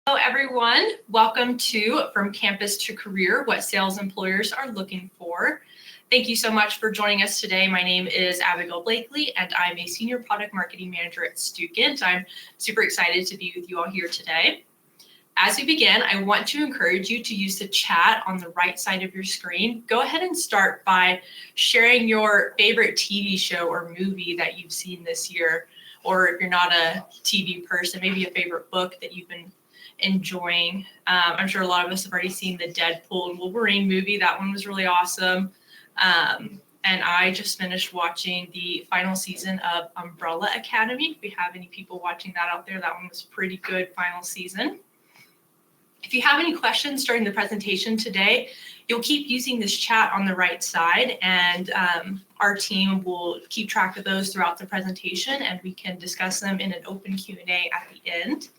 Hello, everyone. Welcome to From Campus to Career, what sales employers are looking for. Thank you so much for joining us today. My name is Abigail Blakely, and I'm a Senior Product Marketing Manager at Stukent. I'm super excited to be with you all here today. As we begin, I want to encourage you to use the chat on the right side of your screen. Go ahead and start by sharing your favorite TV show or movie that you've seen this year, or if you're not a TV person, maybe a favorite book that you've been enjoying. I'm sure a lot of us have already seen the Deadpool and Wolverine movie. That one was really awesome. And I just finished watching the final season of Umbrella Academy. If we have any people watching that out there, that one was pretty good final season. If you have any questions during the presentation today, you'll keep using this chat on the right side, and our team will keep track of those throughout the presentation, and we can discuss them in an open Q&A at the end.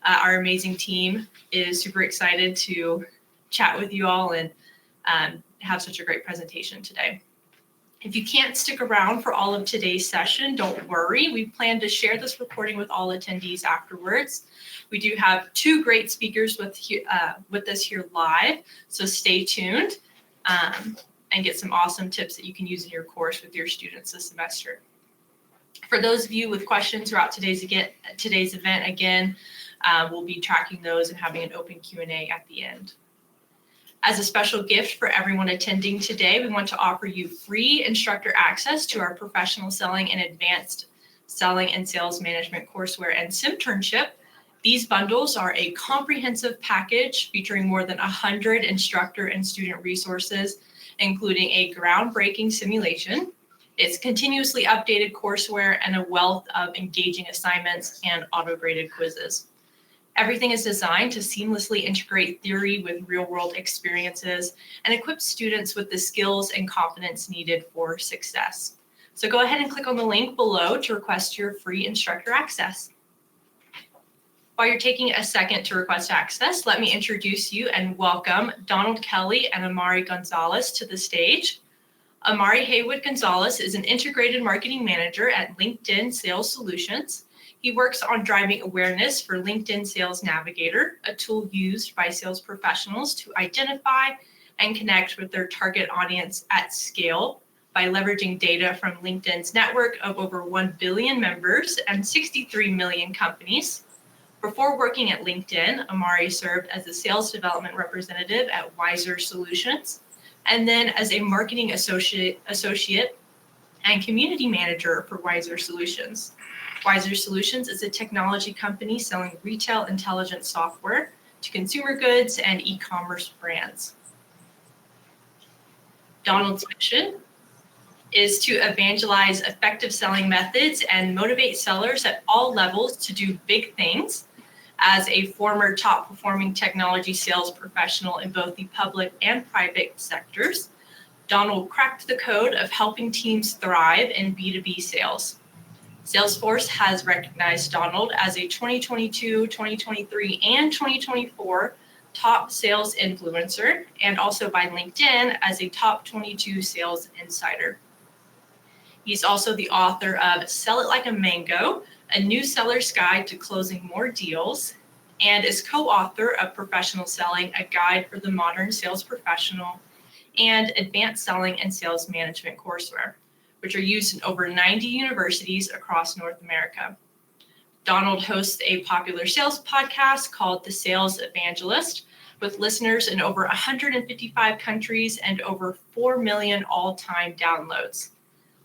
Our amazing team is super excited to chat with you all and have such a great presentation today. If you can't stick around for all of today's session, don't worry. We plan to share this recording with all attendees afterwards. We do have two great speakers with us here live, so stay tuned and get some awesome tips that you can use in your course with your students this semester. For those of you with questions throughout today's event, again, we'll be tracking those and having an open Q&A at the end. As a special gift for everyone attending today, we want to offer you free instructor access to our professional selling and advanced selling and sales management courseware and Simternship. These bundles are a comprehensive package featuring more than 100 instructor and student resources, including a groundbreaking simulation, its continuously updated courseware, and a wealth of engaging assignments and auto-graded quizzes. Everything is designed to seamlessly integrate theory with real-world experiences and equip students with the skills and confidence needed for success. So go ahead and click on the link below to request your free instructor access. While you're taking a second to request access, let me introduce you and welcome Donald Kelly and Amari Gonzalez to the stage. Amari Haywood Gonzalez is an integrated marketing manager at LinkedIn Sales Solutions. He works on driving awareness for LinkedIn Sales Navigator, a tool used by sales professionals to identify and connect with their target audience at scale by leveraging data from LinkedIn's network of over 1 billion members and 63 million companies. Before working at LinkedIn, Amari served as a sales development representative at Wiser Solutions, and then as a marketing associate and community manager for Wiser Solutions. Wiser Solutions is a technology company selling retail intelligence software to consumer goods and e-commerce brands. Donald's mission is to evangelize effective selling methods and motivate sellers at all levels to do big things. As a former top-performing technology sales professional in both the public and private sectors, Donald cracked the code of helping teams thrive in B2B sales. Salesforce has recognized Donald as a 2022, 2023, and 2024 top sales influencer, and also by LinkedIn as a top 22 sales insider. He's also the author of Sell It Like a Mango, a new seller's guide to closing more deals, and is co-author of Professional Selling, a guide for the modern sales professional, and Advanced Selling and Sales Management courseware, which are used in over 90 universities across North America. Donald hosts a popular sales podcast called The Sales Evangelist, with listeners in over 155 countries and over 4 million all-time downloads.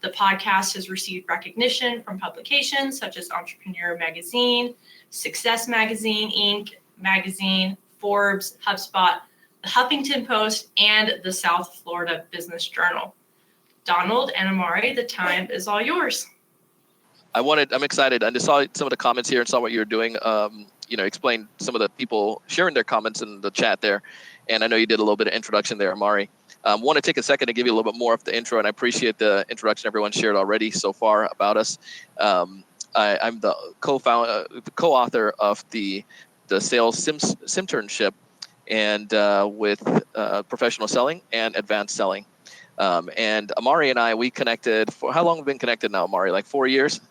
The podcast has received recognition from publications such as Entrepreneur Magazine, Success Magazine, Inc. Magazine, Forbes, HubSpot, the Huffington Post, and the South Florida Business Journal. Donald and Amari, the time is all yours. I'm excited. I just saw some of the comments here and saw what you were doing. Explain some of the people sharing their comments in the chat there. And I know you did a little bit of introduction there, Amari. Want to take a second to give you a little bit more of the intro, and I appreciate the introduction everyone shared already so far about us. I'm the co-author of the Sales Simternship, and with professional selling and advanced selling. And Amari and I, we connected for how long have we been connected now, Amari? Like 4 years?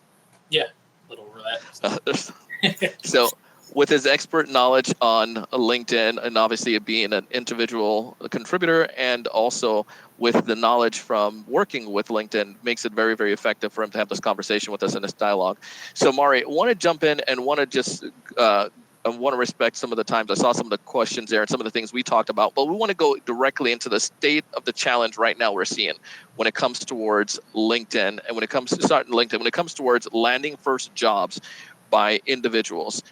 Yeah, a little over that. So with his expert knowledge on LinkedIn, and obviously being an individual contributor, and also with the knowledge from working with LinkedIn, makes it very, very effective for him to have this conversation with us in this dialogue. So Mari, I want to jump in and want to just I want to respect some of the times. I saw some of the questions there and some of the things we talked about, but we want to go directly into the state of the challenge right now we're seeing when it comes towards LinkedIn, and when it comes to starting LinkedIn, when it comes towards landing first jobs by individuals.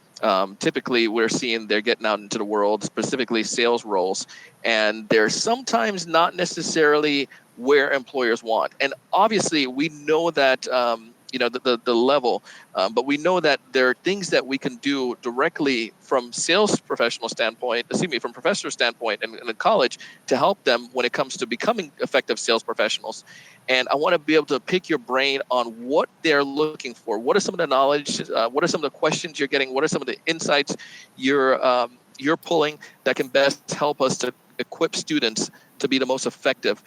Typically, we're seeing they're getting out into the world, specifically sales roles, and they're sometimes not necessarily where employers want. And obviously, we know that the level, but we know that there are things that we can do directly from sales professional standpoint, from professor standpoint in college to help them when it comes to becoming effective sales professionals. And I want to be able to pick your brain on what they're looking for. What are some of the knowledge? What are some of the questions you're getting? What are some of the insights you're pulling that can best help us to equip students to be the most effective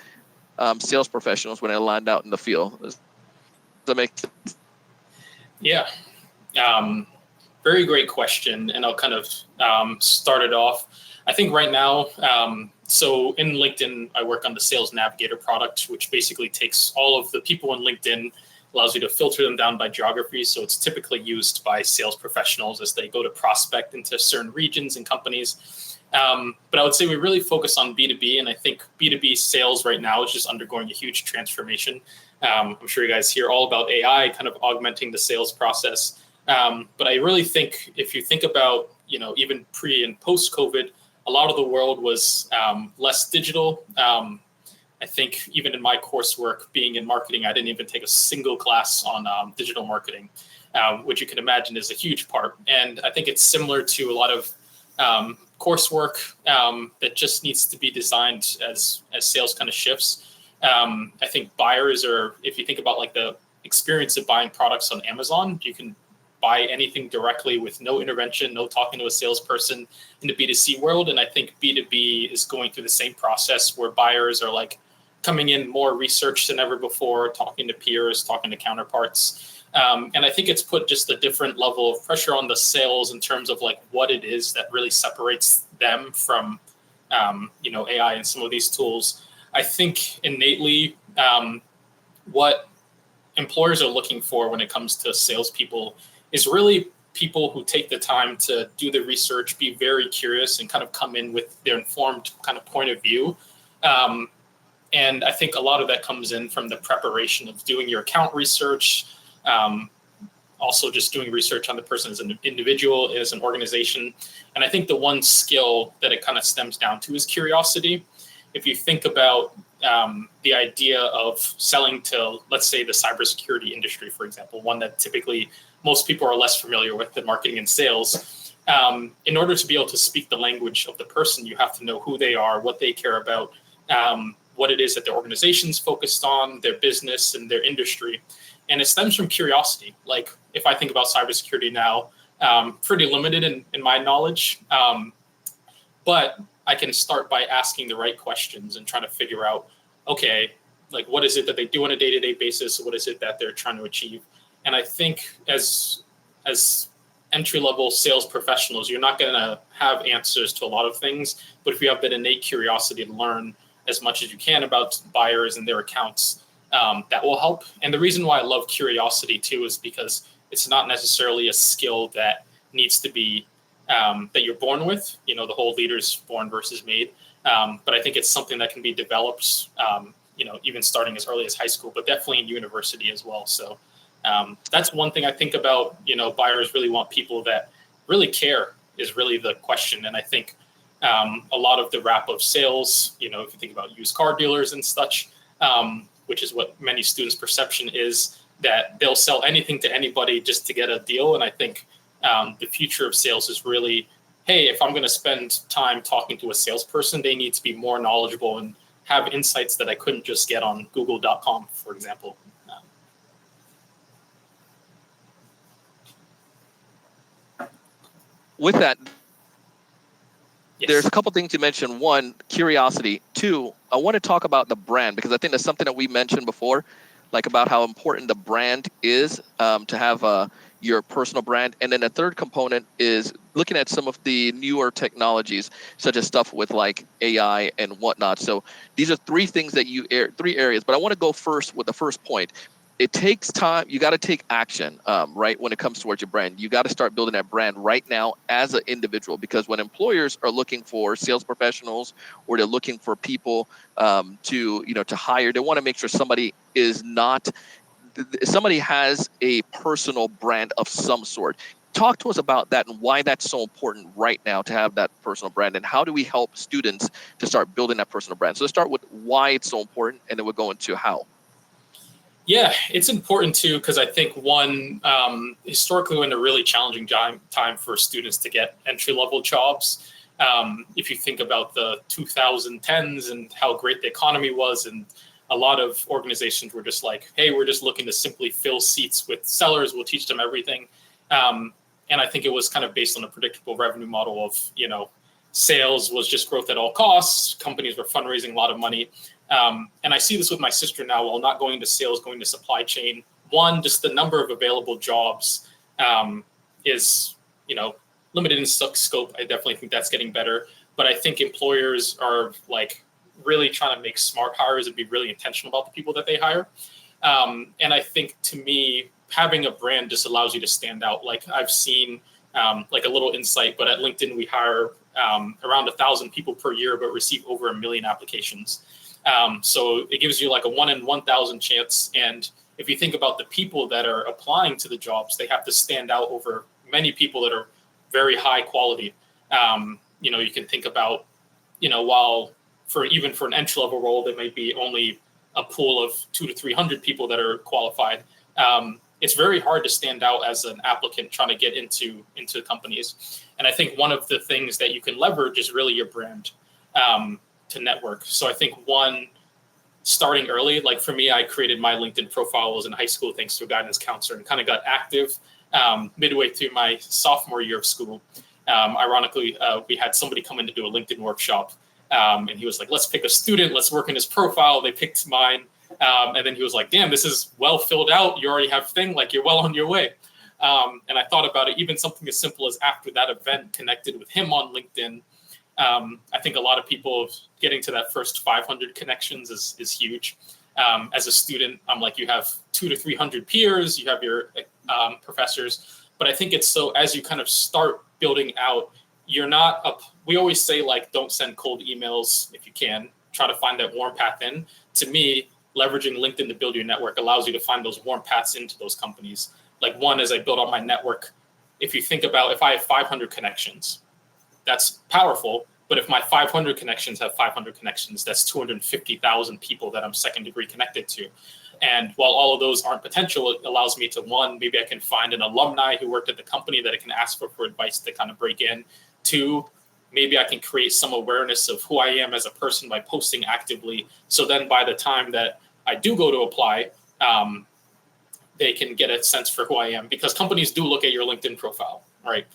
sales professionals when they're lined out in the field? Does that make sense? Yeah. Very great question. And I'll kind of start it off. I think right now, so in LinkedIn, I work on the Sales Navigator product, which basically takes all of the people in LinkedIn, allows you to filter them down by geography. So it's typically used by sales professionals as they go to prospect into certain regions and companies. But I would say we really focus on B2B, and I think B2B sales right now is just undergoing a huge transformation. I'm sure you guys hear all about AI kind of augmenting the sales process. But I really think if you think about, even pre and post COVID, a lot of the world was less digital. I think even in my coursework, being in marketing, I didn't even take a single class on digital marketing, which you can imagine is a huge part. And I think it's similar to a lot of coursework that just needs to be designed as sales kind of shifts. I think buyers are, if you think about like the experience of buying products on Amazon, you can buy anything directly with no intervention, no talking to a salesperson in the B2C world. And I think B2B is going through the same process where buyers are like coming in more research than ever before, talking to peers, talking to counterparts. And I think it's put just a different level of pressure on the sales in terms of like what it is that really separates them from, AI and some of these tools. I think innately what employers are looking for when it comes to salespeople is really people who take the time to do the research, be very curious, and kind of come in with their informed kind of point of view. And I think a lot of that comes in from the preparation of doing your account research, also just doing research on the person as an individual, as an organization. And I think the one skill that it kind of stems down to is curiosity. If you think about the idea of selling to, let's say, the cybersecurity industry, for example, one that typically most people are less familiar with than marketing and sales. In order to be able to speak the language of the person, you have to know who they are, what they care about, what it is that their organization's focused on, their business and their industry. And it stems from curiosity. Like if I think about cybersecurity now, pretty limited in my knowledge, but I can start by asking the right questions and trying to figure out, okay, like what is it that they do on a day-to-day basis? What is it that they're trying to achieve? And I think as entry-level sales professionals, you're not going to have answers to a lot of things, but if you have that innate curiosity to learn as much as you can about buyers and their accounts, that will help. And the reason why I love curiosity too is because it's not necessarily a skill that needs to be that you're born with, the whole leader's born versus made. But I think it's something that can be developed, even starting as early as high school, but definitely in university as well. So that's one thing I think about, buyers really want people that really care is really the question. And I think a lot of the wrap of sales, if you think about used car dealers and such, which is what many students' perception is, that they'll sell anything to anybody just to get a deal. And I think the future of sales is really, hey, if I'm going to spend time talking to a salesperson, they need to be more knowledgeable and have insights that I couldn't just get on google.com, for example. With that, Yes. There's a couple things you mentioned. One, curiosity. Two, I want to talk about the brand, because I think that's something that we mentioned before, like about how important the brand is to have a your personal brand. And then the third component is looking at some of the newer technologies, such as stuff with like AI and whatnot. So these are three things that three areas, but I want to go first with the first point. It takes time. You got to take action, right? When it comes towards your brand, you got to start building that brand right now as an individual, because when employers are looking for sales professionals or they're looking for people to hire, they want to make sure somebody has a personal brand of some sort. Talk to us about that and why that's so important right now to have that personal brand, and how do we help students to start building that personal brand? So let's start with why it's so important, and then we'll go into how. Yeah, it's important too, because I think historically, we're in a really challenging time for students to get entry-level jobs. If you think about the 2010s and how great the economy was, and a lot of organizations were just like, hey, we're just looking to simply fill seats with sellers. We'll teach them everything. And I think it was kind of based on a predictable revenue model of, sales was just growth at all costs. Companies were fundraising a lot of money. And I see this with my sister now, while not going into sales, going to supply chain. One, just the number of available jobs is, limited in scope. I definitely think that's getting better. But I think employers are like really trying to make smart hires and be really intentional about the people that they hire. And I think, to me, having a brand just allows you to stand out. Like, I've seen like a little insight, but at LinkedIn, we hire around 1,000 people per year, but receive over 1 million applications. So it gives you like a 1 in 1,000 chance. And if you think about the people that are applying to the jobs, they have to stand out over many people that are very high quality. You can think about, while for an entry level role, there might be only a pool of 200 to 300 people that are qualified. It's very hard to stand out as an applicant trying to get into companies. And I think one of the things that you can leverage is really your brand to network. So I think one, starting early, like for me, I created my LinkedIn profile. I was in high school thanks to a guidance counselor, and kind of got active midway through my sophomore year of school. Ironically, we had somebody come in to do a LinkedIn workshop, and he was like, let's pick a student, let's work in his profile. They picked mine. And then he was like, damn, this is well filled out. You already have thing, like you're well on your way. And I thought about it, even something as simple as after that event, connected with him on LinkedIn. I think a lot of people getting to that first 500 connections is huge. As a student, I'm like, you have 200 to 300 peers, you have your professors. But I think it's so, as you kind of start building out, you're not up. We always say, like, don't send cold emails if you can. Try to find that warm path in. To me, leveraging LinkedIn to build your network allows you to find those warm paths into those companies. Like, one, as I build out my network, if you think about, if I have 500 connections, that's powerful. But if my 500 connections have 500 connections, that's 250,000 people that I'm second degree connected to. And while all of those aren't potential, it allows me to, one, maybe I can find an alumni who worked at the company that I can ask for advice to kind of break in. Two, maybe I can create some awareness of who I am as a person by posting actively. So then by the time that I do go to apply, they can get a sense for who I am, because companies do look at your LinkedIn profile, right?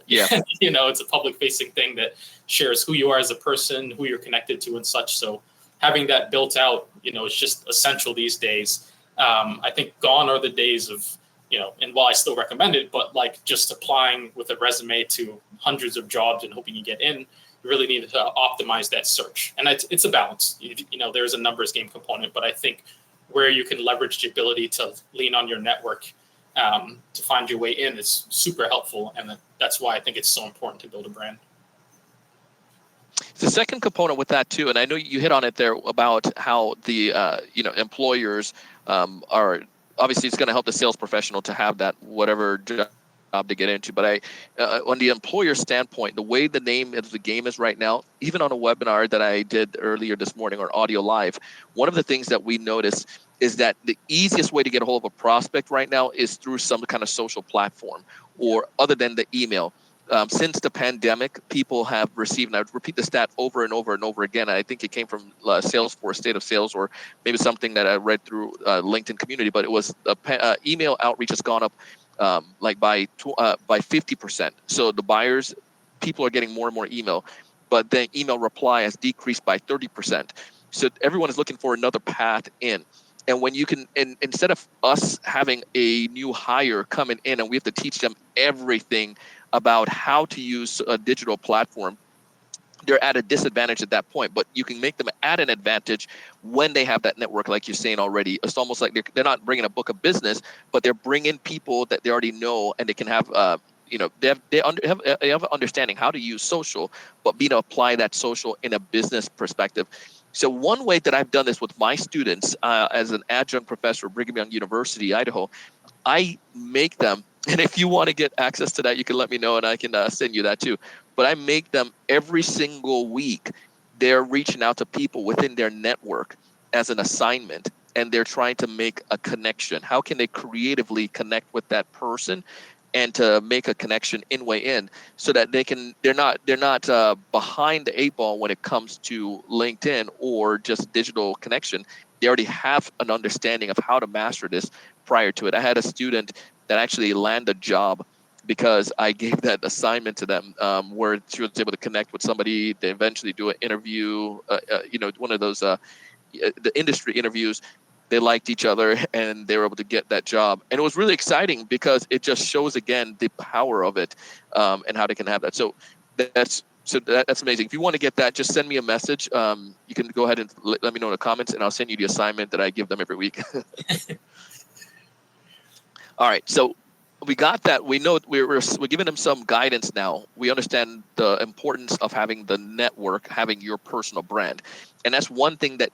Yeah. It's a public facing thing that shares who you are as a person, who you're connected to and such. So having that built out, is just essential these days. I think gone are the days of, and while I still recommend it, but like just applying with a resume to hundreds of jobs and hoping you get in, you really need to optimize that search. And it's a balance. There's a numbers game component, but I think where you can leverage the ability to lean on your network to find your way in is super helpful. And that's why I think it's so important to build a brand. The second component with that too, and I know you hit on it there about how the employers are obviously, it's going to help the sales professional to have that whatever job to get into. But on the employer standpoint, the way the name of the game is right now, even on a webinar that I did earlier this morning or audio live, one of the things that we noticed is that the easiest way to get a hold of a prospect right now is through some kind of social platform, or other than the email. Since the pandemic, people have received, and I repeat the stat over and over and over again, I think it came from Salesforce, State of Sales, or maybe something that I read through LinkedIn community, but it was email outreach has gone up by 50%. So the buyers, people are getting more and more email, but then email reply has decreased by 30%. So everyone is looking for another path in. And when you can, and instead of us having a new hire coming in and we have to teach them everything about how to use a digital platform, they're at a disadvantage at that point. But you can make them at an advantage when they have that network, like you're saying already. It's almost like they're not bringing a book of business, but they're bringing people that they already know, and they can have they have an understanding how to use social, but be to apply that social in a business perspective. So one way that I've done this with my students as an adjunct professor at Brigham Young University, Idaho, I make them, and if you want to get access to that, you can let me know and I can send you that too. But I make them every single week, they're reaching out to people within their network as an assignment, and they're trying to make a connection. How can they creatively connect with that person and to make a connection in, so that they're not behind the eight ball when it comes to LinkedIn or just digital connection. They already have an understanding of how to master this prior to it. I had a student that actually landed a job because I gave that assignment to them, where she was able to connect with somebody. They eventually do an interview, one of those the industry interviews. They liked each other and they were able to get that job. And it was really exciting because it just shows again the power of it, and how they can have that. So that's amazing. If you want to get that, just send me a message. You can go ahead and let me know in the comments, and I'll send you the assignment that I give them every week. All right, so we got that. We know we're giving them some guidance now. We understand the importance of having the network, having your personal brand, and that's one thing that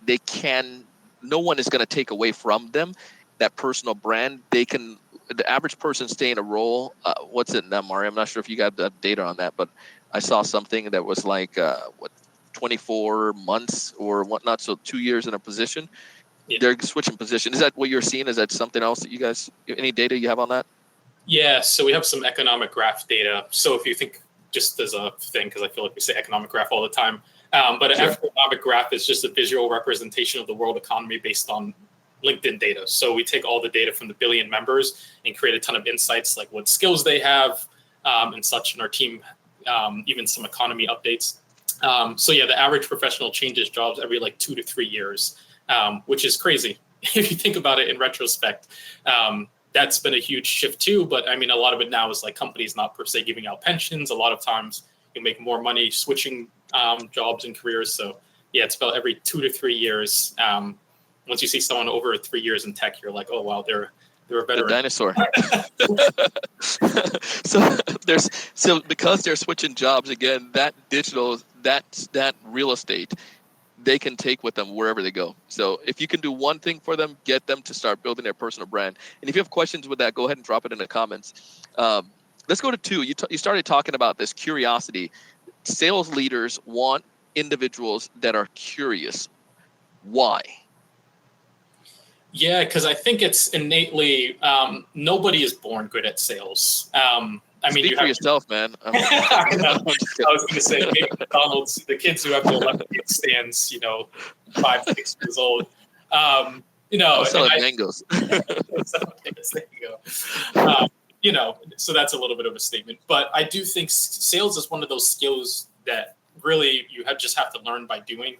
no one is going to take away from them. That personal brand, the average person stay in a role. What's it now, Mari? I'm not sure if you got the data on that, but I saw something that was like 24 months or whatnot, so 2 years in a position. Yeah. They're switching position. Is that what you're seeing? Is that something else that you guys, any data you have on that? Yeah, so we have some economic graph data. So if you think, just as a thing, because I feel like we say economic graph all the time, but an economic graph is just a visual representation of the world economy based on LinkedIn data. So we take all the data from the billion members and create a ton of insights, like what skills they have and such in our team, even some economy updates. So yeah, the average professional changes jobs every like 2 to 3 years, which is crazy if you think about it in retrospect. That's been a huge shift too, but I mean, a lot of it now is like companies not per se giving out pensions. A lot of times you make more money switching jobs and careers. So yeah, it's about every 2 to 3 years. Once you see someone over 3 years in tech, you're like, oh wow, they're a veteran. The dinosaur. so because they're switching jobs again, that digital, that real estate, they can take with them wherever they go. So if you can do one thing for them, get them to start building their personal brand. And if you have questions with that, go ahead and drop it in the comments. Let's go to 2. You started talking about this curiosity. Sales leaders want individuals that are curious. Why? Yeah, because I think it's innately, nobody is born good at sales. I mean, speak for yourself, man. I was going to say, maybe McDonald's, the kids who have the lemonade stands, 5, 6 years old. Selling mangoes. There you go. So that's a little bit of a statement. But I do think sales is one of those skills that really you just have to learn by doing.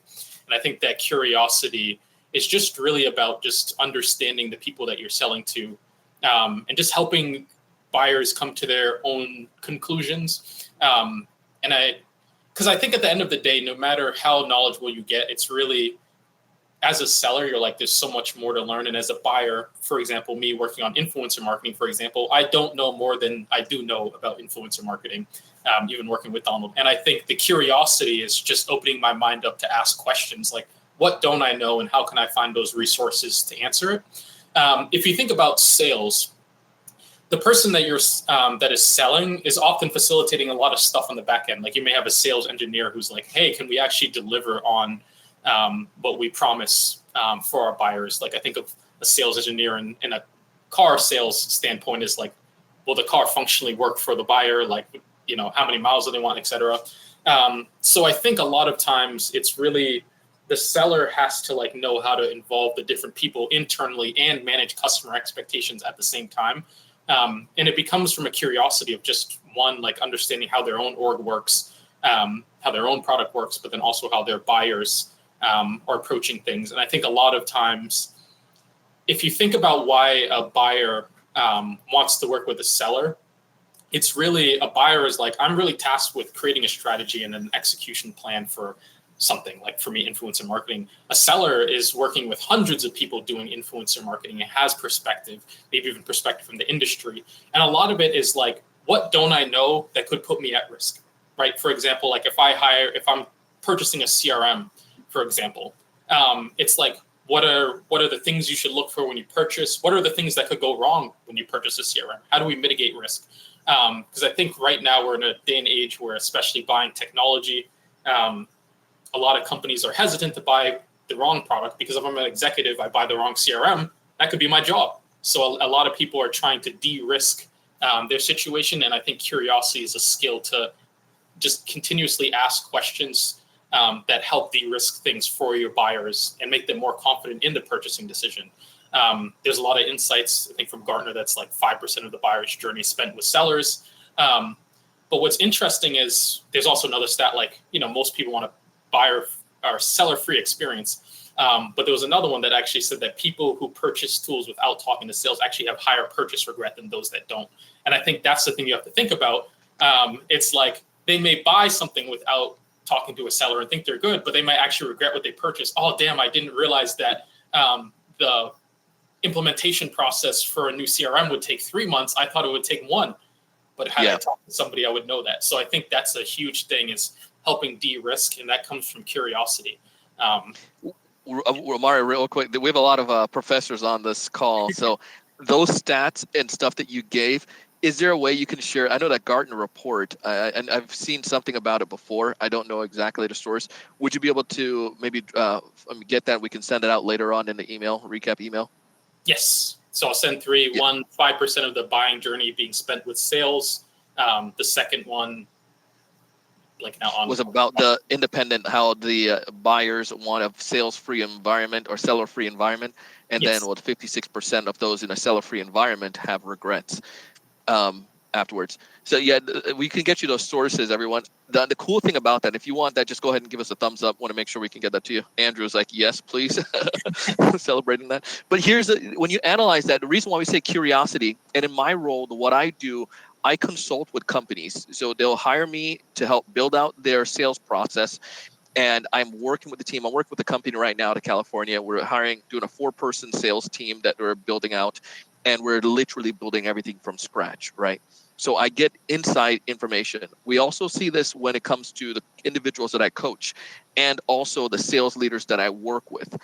And I think that curiosity is just really about just understanding the people that you're selling to, and just helping buyers come to their own conclusions. Because I think at the end of the day, no matter how knowledgeable you get, it's really, as a seller, you're like, there's so much more to learn. And as a buyer, for example, me working on influencer marketing, for example, I don't know more than I do know about influencer marketing, even working with Donald. And I think the curiosity is just opening my mind up to ask questions like, what don't I know and how can I find those resources to answer it? If you think about sales, the person that that is selling is often facilitating a lot of stuff on the back end. Like you may have a sales engineer who's like, hey, can we actually deliver on what we promise for our buyers? Like I think of a sales engineer in a car sales standpoint is like, will the car functionally work for the buyer? Like, how many miles do they want, et cetera. So I think a lot of times it's really the seller has to like know how to involve the different people internally and manage customer expectations at the same time. And it becomes from a curiosity of just one, like understanding how their own org works, how their own product works, but then also how their buyers are approaching things. And I think a lot of times if you think about why a buyer wants to work with a seller, it's really a buyer is like, I'm really tasked with creating a strategy and an execution plan for something, like for me, influencer marketing. A seller is working with hundreds of people doing influencer marketing and has perspective, maybe even perspective from the industry. And a lot of it is like, what don't I know that could put me at risk, right? For example, like if I'm purchasing a CRM, for example, it's like, what are the things you should look for when you purchase? What are the things that could go wrong when you purchase a CRM? How do we mitigate risk? Because I think right now we're in a day and age where, especially buying technology, a lot of companies are hesitant to buy the wrong product, because if I'm an executive, I buy the wrong CRM, that could be my job. So a lot of people are trying to de-risk their situation. And I think curiosity is a skill to just continuously ask questions that help de-risk things for your buyers and make them more confident in the purchasing decision. There's a lot of insights, I think, from Gartner that's like 5% of the buyer's journey spent with sellers. But what's interesting is there's also another stat, like, most people want a buyer or seller-free experience. But there was another one that actually said that people who purchase tools without talking to sales actually have higher purchase regret than those that don't. And I think that's the thing you have to think about. It's like they may buy something without talking to a seller and think they're good, but they might actually regret what they purchased. Oh, damn, I didn't realize that the implementation process for a new CRM would take 3 months. I thought it would take 1. But had I talked to somebody, I would know that. So I think that's a huge thing, is helping de-risk, and that comes from curiosity. Mario, real quick, we have a lot of professors on this call. So those stats and stuff that you gave, is there a way you can share? I know that Gartner report, and I've seen something about it before. I don't know exactly the source. Would you be able to maybe get that? We can send it out later on in the email, recap email. Yes. So I'll send 3. Yeah. 1, 5% of the buying journey being spent with sales. The second one, like now on, was about the independent, how the buyers want a sales-free environment or seller-free environment, and then 56% of those in a seller-free environment have regrets afterwards. So yeah, we can get you those sources, everyone. The cool thing about that, if you want that, just go ahead and give us a thumbs up. Want to make sure we can get that to you. Andrew's like, yes, please. Celebrating that. But here's when you analyze that, the reason why we say curiosity, and in my role, what I do, I consult with companies. So they'll hire me to help build out their sales process. And I'm working with the team. I'm working with a company right now to California. We're doing a 4-person sales team that we're building out. And we're literally building everything from scratch, right? So I get inside information. We also see this when it comes to the individuals that I coach and also the sales leaders that I work with.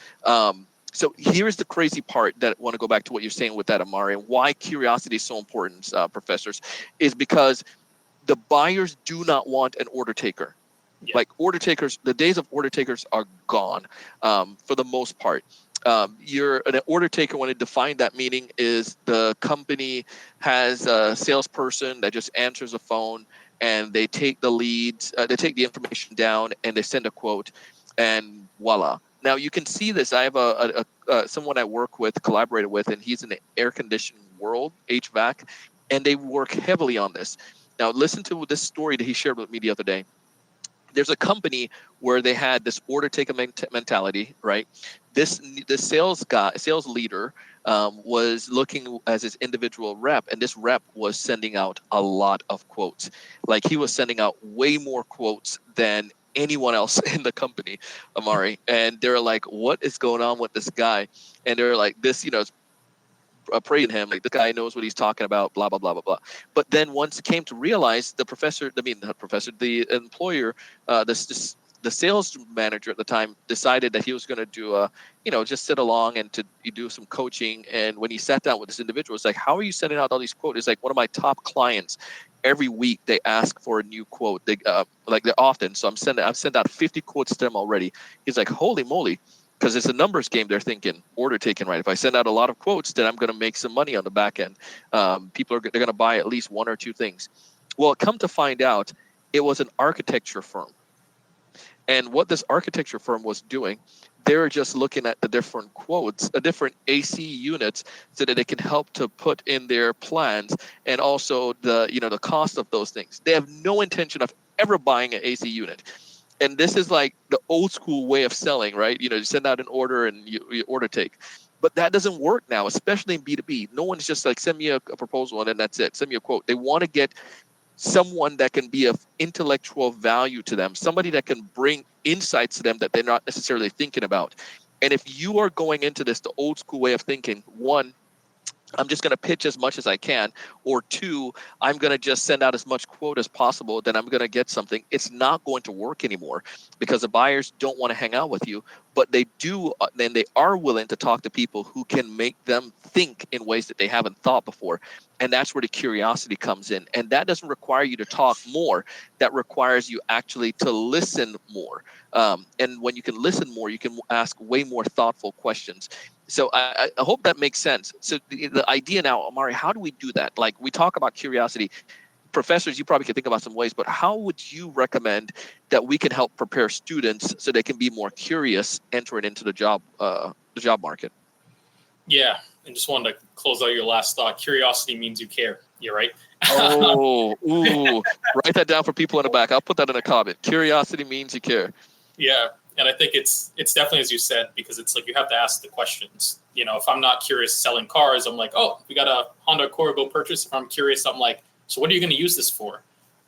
So here's the crazy part that I want to go back to what you're saying with that, Amari, and why curiosity is so important, professors, is because the buyers do not want an order taker. Yeah. Like order takers, the days of order takers are gone for the most part. You're an order taker, when it defined that meaning, is the company has a salesperson that just answers the phone and they take the leads, they take the information down and they send a quote, and voila. Now you can see this. I have someone I work with, collaborated with, and he's in the air conditioning world, HVAC, and they work heavily on this. Now listen to this story that he shared with me the other day. There's a company where they had this order taker mentality, right? This sales leader was looking as his individual rep, and this rep was sending out a lot of quotes. Like he was sending out way more quotes than anyone else in the company, Amari. And they're like, what is going on with this guy? And they're like, this, praising him, like, the guy knows what he's talking about, blah, blah, blah, blah, blah. But then once it came to realize, the employer, the sales manager at the time decided that he was going to do just sit along and to do some coaching. And when he sat down with this individual, it's like, how are you sending out all these quotes? It's like, one of my top clients, every week they ask for a new quote. They're often. So I've sent out 50 quotes to them already. He's like, holy moly. Because it's a numbers game, they're thinking, order taking, right? If I send out a lot of quotes, then I'm going to make some money on the back end. They're going to buy at least 1 or 2 things. Well, come to find out, it was an architecture firm. And what this architecture firm was doing, they were just looking at the different quotes, the different AC units, so that they can help to put in their plans, and also the cost of those things. They have no intention of ever buying an AC unit. And this is like the old school way of selling, right? You send out an order and you order take. But that doesn't work now, especially in B2B. No one's just like, send me a proposal and then that's it. Send me a quote. They want to get someone that can be of intellectual value to them, somebody that can bring insights to them that they're not necessarily thinking about. And if you are going into this the old school way of thinking, one, I'm just going to pitch as much as I can, or two, I'm going to just send out as much quote as possible, then I'm going to get something. It's not going to work anymore because the buyers don't want to hang out with you, but they do, then they are willing to talk to people who can make them think in ways that they haven't thought before. And that's where the curiosity comes in. And that doesn't require you to talk more. That requires you actually to listen more. And when you can listen more, you can ask way more thoughtful questions. So I hope that makes sense. So the idea now, Amari, how do we do that? Like, we talk about curiosity. Professors, you probably can think about some ways, but how would you recommend that we can help prepare students so they can be more curious entering into the job market? Yeah, and just wanted to close out your last thought. Curiosity means you care. You're right. Oh, ooh, write that down for people in the back. I'll put that in a comment. Curiosity means you care. Yeah, and I think it's definitely, as you said, because it's like you have to ask the questions. You know, if I'm not curious selling cars, I'm like, oh, we got a Honda Accord, go purchase. If I'm curious, I'm like, so what are you going to use this for?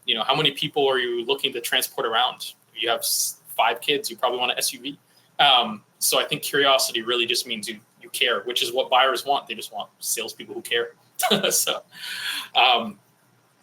You know, how many people are you looking to transport around? If you have 5 kids, you probably want an SUV. So I think curiosity really just means you care, which is what buyers want. They just want salespeople who care. So,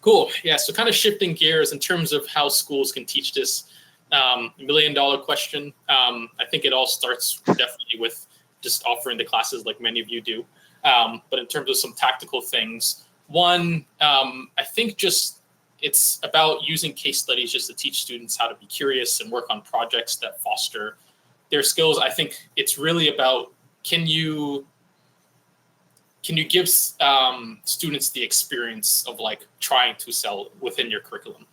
cool. Yeah. So kind of shifting gears in terms of how schools can teach this. $1 million question. I think it all starts definitely with just offering the classes like many of you do. But in terms of some tactical things, one, I think just it's about using case studies just to teach students how to be curious and work on projects that foster their skills. I think it's really about, can you give students the experience of like trying to sell within your curriculum?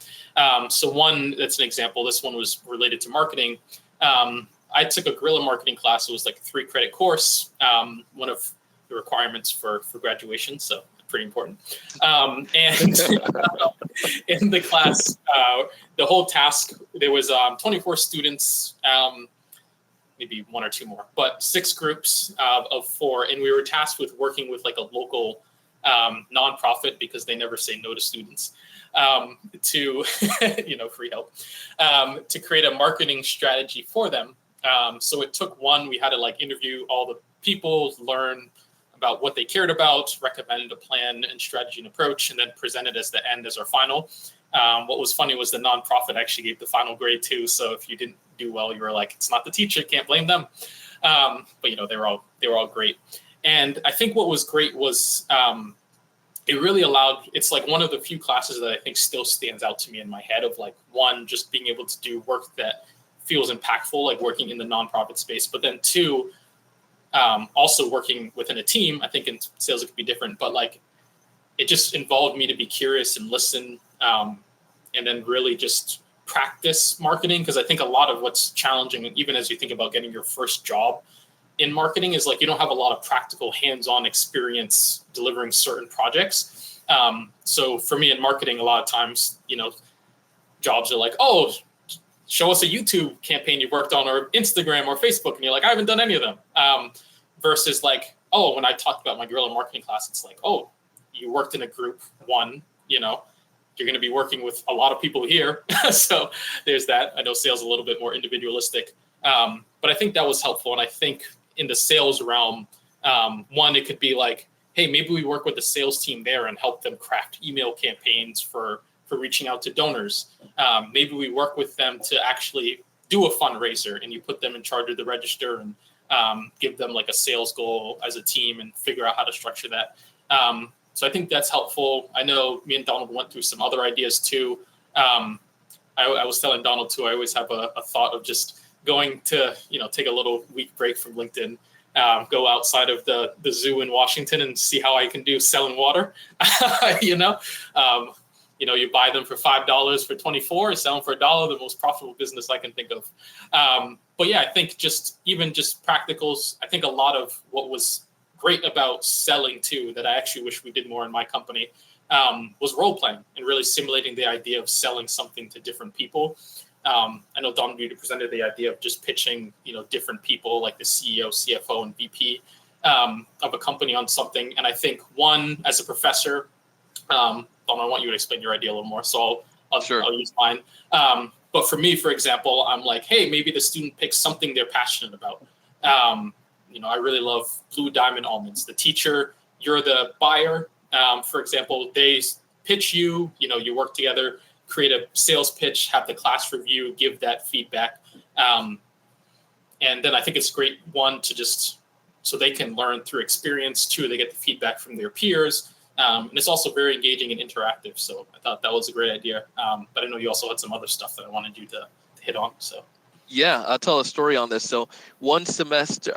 So one, that's an example. This one was related to marketing. I took a guerrilla marketing class. It was like a 3-credit course, one of the requirements for graduation. So pretty important. And in the class, the whole task, there was 24 students, maybe 1 or 2 more, but 6 groups of 4. And we were tasked with working with like a local nonprofit, because they never say no to students, to, free help, to create a marketing strategy for them. So it took one, we had to like interview all the people, learn about what they cared about, recommend a plan and strategy and approach, and then present it as the end as our final. What was funny was the nonprofit actually gave the final grade too. So if you didn't do well, you were like, it's not the teacher, can't blame them. But they were all great. And I think what was great was it really allowed, it's like one of the few classes that I think still stands out to me in my head of like, one, just being able to do work that feels impactful, like working in the nonprofit space. But then 2, also working within a team. I think in sales it could be different, but like it just involved me to be curious and listen, and then really just practice marketing. Because I think a lot of what's challenging, even as you think about getting your first job in marketing, is like you don't have a lot of practical hands-on experience delivering certain projects. So for me in marketing, a lot of times, jobs are like, oh, show us a YouTube campaign you've worked on, or Instagram or Facebook. And you're like, I haven't done any of them. Versus like, oh, when I talked about my guerrilla marketing class, it's like, oh, you worked in a group, one, you're going to be working with a lot of people here. So there's that. I know sales is a little bit more individualistic. But I think that was helpful. And I think in the sales realm, one, it could be like, hey, maybe we work with the sales team there and help them craft email campaigns for reaching out to donors. Maybe we work with them to actually do a fundraiser, and you put them in charge of the register and give them like a sales goal as a team and figure out how to structure that. So I think that's helpful. I know me and Donald went through some other ideas too. I was telling Donald too, I always have a thought of just going to, take a little week break from LinkedIn, go outside of the zoo in Washington and see how I can do selling water. You buy them for $5 for 24, sell them for $1, the most profitable business I can think of. But yeah, I think just practicals. I think a lot of what was great about selling too, that I actually wish we did more in my company, was role playing and really simulating the idea of selling something to different people. I know Don Beauty presented the idea of just pitching, different people like the CEO, CFO, and VP. of a company on something. And I think one, as a professor, I want you to explain your idea a little more, so I'll use mine. But for me, for example, I'm like, hey, maybe the student picks something they're passionate about. I really love Blue Diamond almonds. The teacher, you're the buyer. For example, they pitch you, you work together, create a sales pitch, have the class review, give that feedback. And then I think it's great, one, to just so they can learn through experience. Two, they get the feedback from their peers. And it's also very engaging and interactive. So I thought that was a great idea. But I know you also had some other stuff that I wanted you to hit on. So. Yeah, I'll tell a story on this. So one semester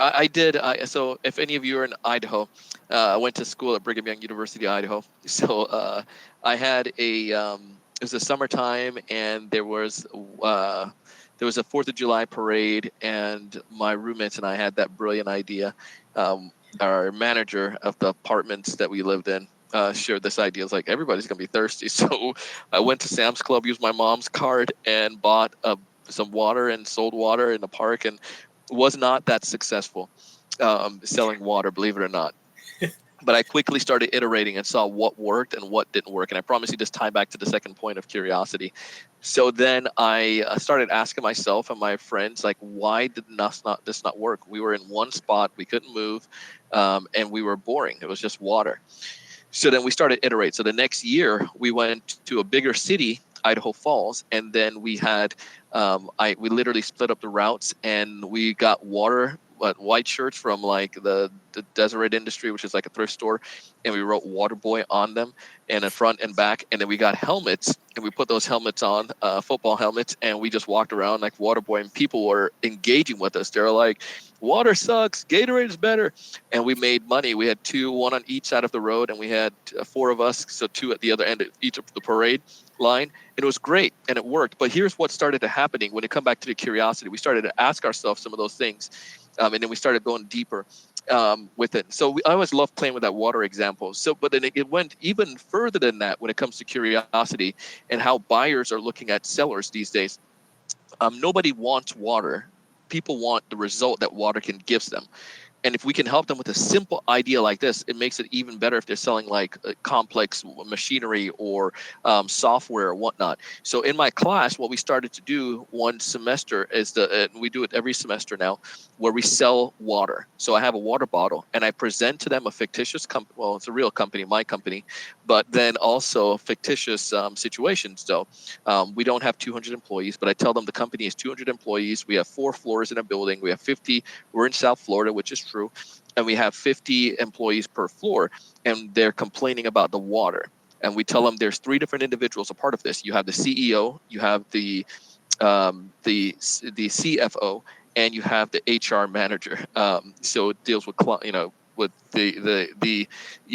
so if any of you are in Idaho, I went to school at Brigham Young University, Idaho. So I had it was a summertime, and there was a 4th of July parade, and my roommates and I had that brilliant idea. Our manager of the apartments that we lived in shared this idea. It's like, everybody's going to be thirsty. So I went to Sam's Club, used my mom's card, and bought some water and sold water in the park, and was not that successful selling water, believe it or not. But I quickly started iterating and saw what worked and what didn't work. And I promise you this tie back to the second point of curiosity. So then I started asking myself and my friends, like, why did this not work? We were in one spot, we couldn't move, and we were boring. It was just water. So then we started iterate. So the next year we went to a bigger city, Idaho Falls, and then we had we literally split up the routes, and we got white shirts from like the Deseret Industry, which is like a thrift store, and we wrote Water Boy on them, and in front and back. And then we got helmets, and we put those helmets on, football helmets, and we just walked around like Water Boy, and people were engaging with us. They're like, water sucks, Gatorade is better. And we made money. We had two, one on each side of the road, and we had 4 of us, so 2 at the other end of each of the parade line. It was great, and it worked. But here's what started happening when it come back to the curiosity. We started to ask ourselves some of those things, and then we started going deeper with it. So I always love playing with that water example. So, but then it went even further than that when it comes to curiosity and how buyers are looking at sellers these days. Nobody wants water. People want the result that water can give them. And if we can help them with a simple idea like this, it makes it even better if they're selling like complex machinery or software or whatnot. So in my class, what we started to do one semester is we do it every semester now, where we sell water. So I have a water bottle, and I present to them a fictitious company. Well, it's a real company, my company, but then also fictitious situations. So we don't have 200 employees, but I tell them the company is 200 employees. We have 4 floors in a building. We have 50. We're in South Florida, which is true, and we have 50 employees per floor, and they're complaining about the water. And we tell them there's 3 different individuals a part of this. You have the CEO, you have the CFO, and you have the HR manager. So it deals with with the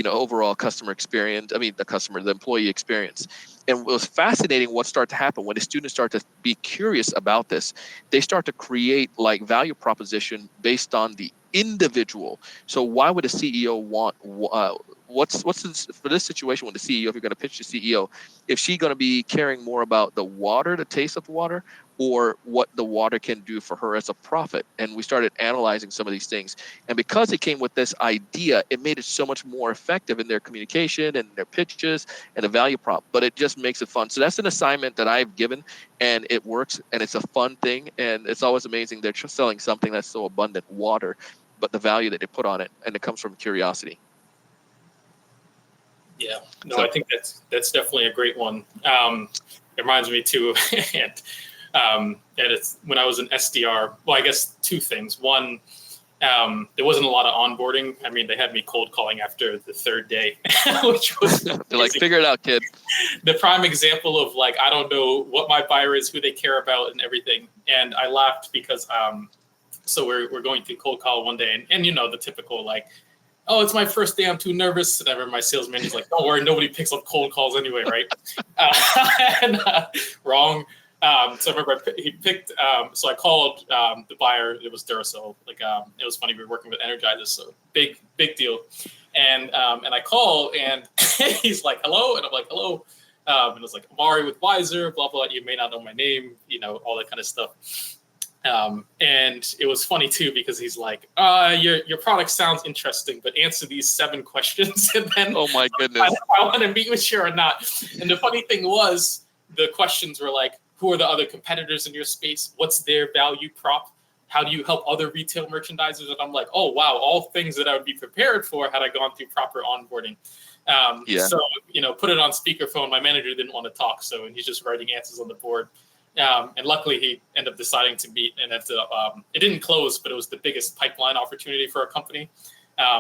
overall customer experience. I mean, the employee experience. And it was fascinating what started to happen when the students start to be curious about this. They start to create like value proposition based on the individual. So why would a CEO want what's for this situation with the CEO? If you're going to pitch the CEO, is she going to be caring more about the water, the taste of the water, or what the water can do for her as a profit? And we started analyzing some of these things. And because it came with this idea, it made it so much more effective in their communication and their pitches and the value prop. But it just makes it fun. So that's an assignment that I've given, and it works, and it's a fun thing. And it's always amazing. They're just selling something that's so abundant, water, but the value that they put on it, and it comes from curiosity. Yeah, no, I think that's definitely a great one. It reminds me too, and it's when I was an SDR. Well, I guess 2 things. One, there wasn't a lot of onboarding. I mean, they had me cold calling after the 3rd day, which was they're like, figure it out, kid. The prime example of like, I don't know what my buyer is, who they care about, and everything. And I laughed because so we're going through cold call one day, and the typical like, oh, it's my first day, I'm too nervous. And I remember my sales manager's like, don't worry, nobody picks up cold calls anyway, right? Wrong. So I remember he picked, so I called the buyer. It was Duracell. Like, it was funny, we were working with Energizers, so big deal. And I call, and he's like, hello? And I'm like, hello. And it was like, Amari with Wiser, blah, blah. You may not know my name, all that kind of stuff. And it was funny too, because he's like, your product sounds interesting, but answer these 7 questions and then Oh my goodness. I want to meet with you or not. And the funny thing was, the questions were like, who are the other competitors in your space? What's their value prop? How do you help other retail merchandisers? And I'm like, oh, wow, all things that I would be prepared for had I gone through proper onboarding. So, put it on speakerphone. My manager didn't want to talk, and he's just writing answers on the board. And luckily, he ended up deciding to meet, and it didn't close, but it was the biggest pipeline opportunity for our company.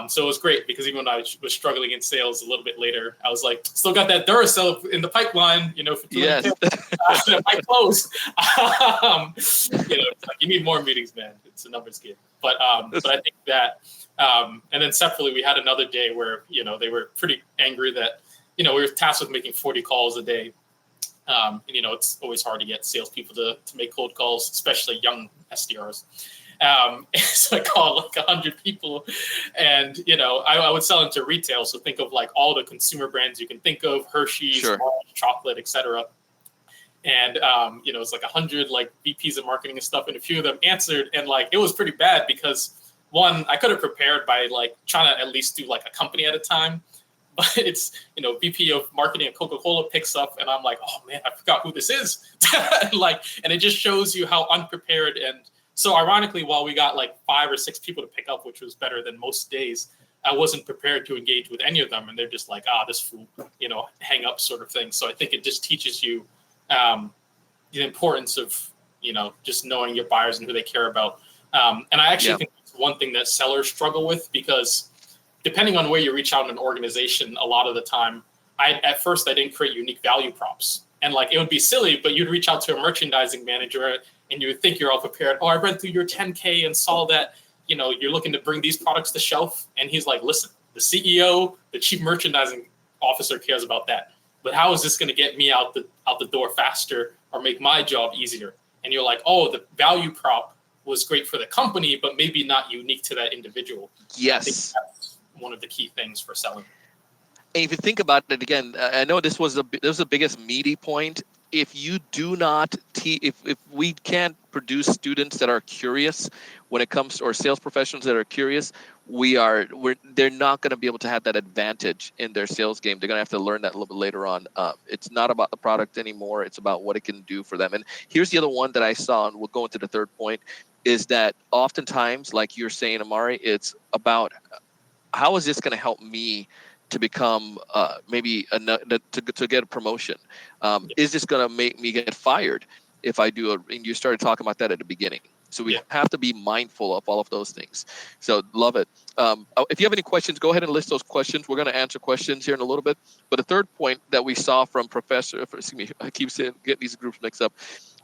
So it was great, because even when I was struggling in sales a little bit later, I was like, still got that Duracell in the pipeline, for 200 it might close. It's like, you need more meetings, man. It's a numbers game. But I think that, and then separately, we had another day where, they were pretty angry that, we were tasked with making 40 calls a day. It's always hard to get salespeople to make cold calls, especially young SDRs. So I called like 100 people, and I would sell into retail. So think of like all the consumer brands you can think of: Hershey's, sure, Mars, chocolate, etc. And it's like 100 like VPs of marketing and stuff, and a few of them answered, and like it was pretty bad, because one, I could have prepared by like trying to at least do like a company at a time. But it's, VP of marketing at Coca-Cola picks up, and I'm like, oh man, I forgot who this is. And it just shows you how unprepared. And so ironically, while we got like 5 or 6 people to pick up, which was better than most days, I wasn't prepared to engage with any of them. And they're just like, this fool, hang up sort of thing. So I think it just teaches you the importance of, just knowing your buyers and who they care about. And I actually think it's one thing that sellers struggle with, because depending on where you reach out in an organization, a lot of the time, at first I didn't create unique value props. And like, it would be silly, but you'd reach out to a merchandising manager and you would think you're all prepared. Oh, I read through your 10K and saw that, you're looking to bring these products to shelf. And he's like, listen, the CEO, the chief merchandising officer cares about that. But how is this going to get me out the door faster or make my job easier? And you're like, oh, the value prop was great for the company, but maybe not unique to that individual. Yes. I think that's one of the key things for selling. And if you think about it again, I know this was the biggest meaty point. If you do not if we can't produce students that are curious when it comes to, or sales professionals that are curious, they're not going to be able to have that advantage in their sales game. They're going to have to learn that a little bit later on. It's not about the product anymore. It's about what it can do for them. And here's the other one that I saw, and we'll go into the third point, is that oftentimes, like you're saying, Amari, it's about how is this going to help me to become to get a promotion? Is this going to make me get fired if I do and you started talking about that at the beginning. So we have to be mindful of all of those things. So love it. If you have any questions, go ahead and list those questions. We're going to answer questions here in a little bit. But the third point that we saw from I keep saying, getting these groups mixed up,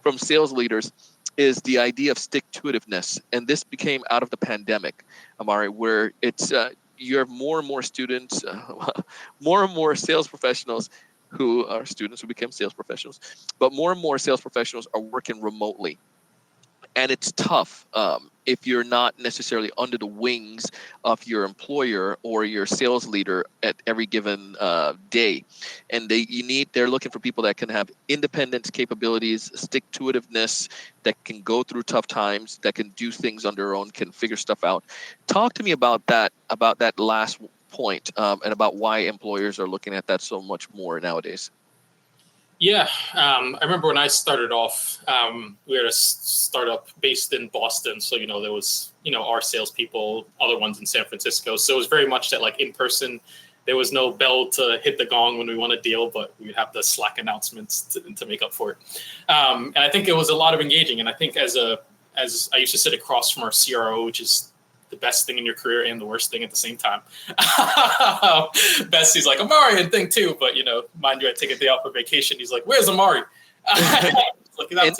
from sales leaders, is the idea of stick-to-itiveness. And this became out of the pandemic, Amari, where it's you have more and more students, more and more sales professionals who are students who became sales professionals, but more and more sales professionals are working remotely. And it's tough if you're not necessarily under the wings of your employer or your sales leader at every given day. And they're looking for people that can have independence capabilities, stick-to-itiveness, that can go through tough times, that can do things on their own, can figure stuff out. Talk to me about that last point, and about why employers are looking at that so much more nowadays. Yeah, I remember when I started off, we were a startup based in Boston. So, there was, our salespeople, other ones in San Francisco. So it was very much that like in person, there was no bell to hit the gong when we won a deal, but we would have the Slack announcements to make up for it. And I think it was a lot of engaging. And I think as I used to sit across from our CRO, which is the best thing in your career and the worst thing at the same time. Best, he's like, Amari and thing too, but mind you, I take a day off for vacation. He's like, where's Amari?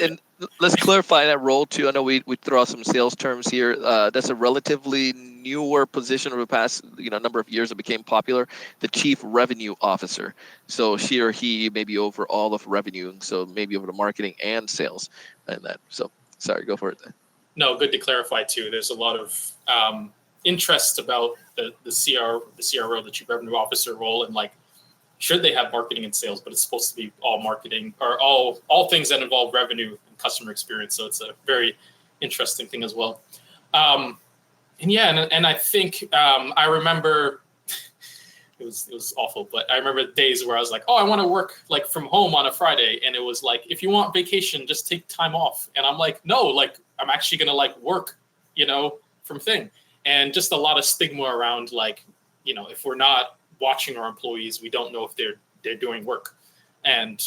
And let's clarify that role too. I know we throw out some sales terms here. That's a relatively newer position over the past number of years that became popular. The Chief Revenue Officer. So she or he may be over all of revenue, so maybe over the marketing and sales and that. So sorry, go for it. No, good to clarify too. There's a lot of interest about the CRO, the Chief Revenue Officer role, and like, should they have marketing and sales? But it's supposed to be all marketing or all things that involve revenue and customer experience. So it's a very interesting thing as well. And I think I remember it was awful, but I remember days where I was like, oh, I want to work like from home on a Friday, and it was like, if you want vacation, just take time off. And I'm like, no, like I'm actually gonna like work, from thing. And just a lot of stigma around like, if we're not watching our employees, we don't know if they're doing work. And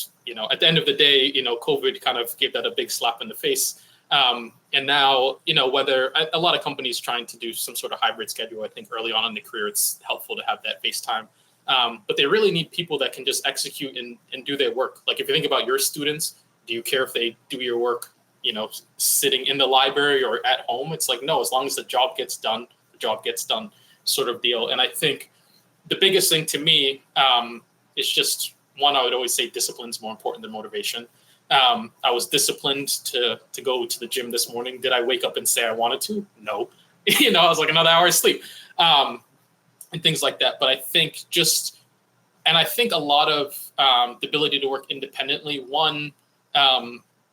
at the end of the day, COVID kind of gave that a big slap in the face. And now, whether a lot of companies trying to do some sort of hybrid schedule, I think early on in the career, it's helpful to have that face time. But they really need people that can just execute and do their work. Like if you think about your students, do you care if they do your work, sitting in the library or at home? It's like, no, as long as the job gets done, sort of deal. And I think the biggest thing to me is just one, I would always say discipline is more important than motivation. I was disciplined to go to the gym this morning. Did I wake up and say I wanted to? No. I was like another hour of sleep and things like that. But I think a lot of the ability to work independently, one,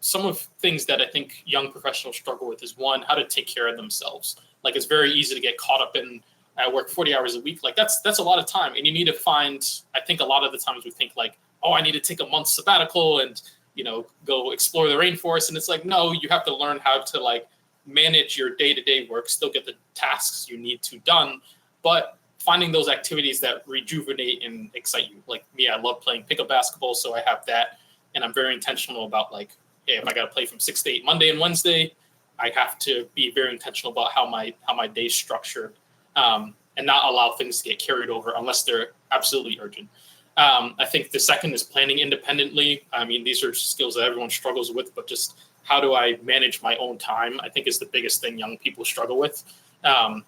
some of things that I think young professionals struggle with is one, how to take care of themselves. Like it's very easy to get caught up in, I work 40 hours a week. Like that's a lot of time. And you need to find, I think a lot of the times we think like, oh, I need to take a month sabbatical and, go explore the rainforest. And it's like, no, you have to learn how to like manage your day-to-day work, still get the tasks you need to done, but finding those activities that rejuvenate and excite you. Like me, I love playing pickup basketball. So I have that. And I'm very intentional about like, hey, if I got to play from 6 to 8 Monday and Wednesday, I have to be very intentional about how my day's structured, and not allow things to get carried over unless they're absolutely urgent. I think the second is planning independently. I mean, these are skills that everyone struggles with, but just how do I manage my own time, I think is the biggest thing young people struggle with,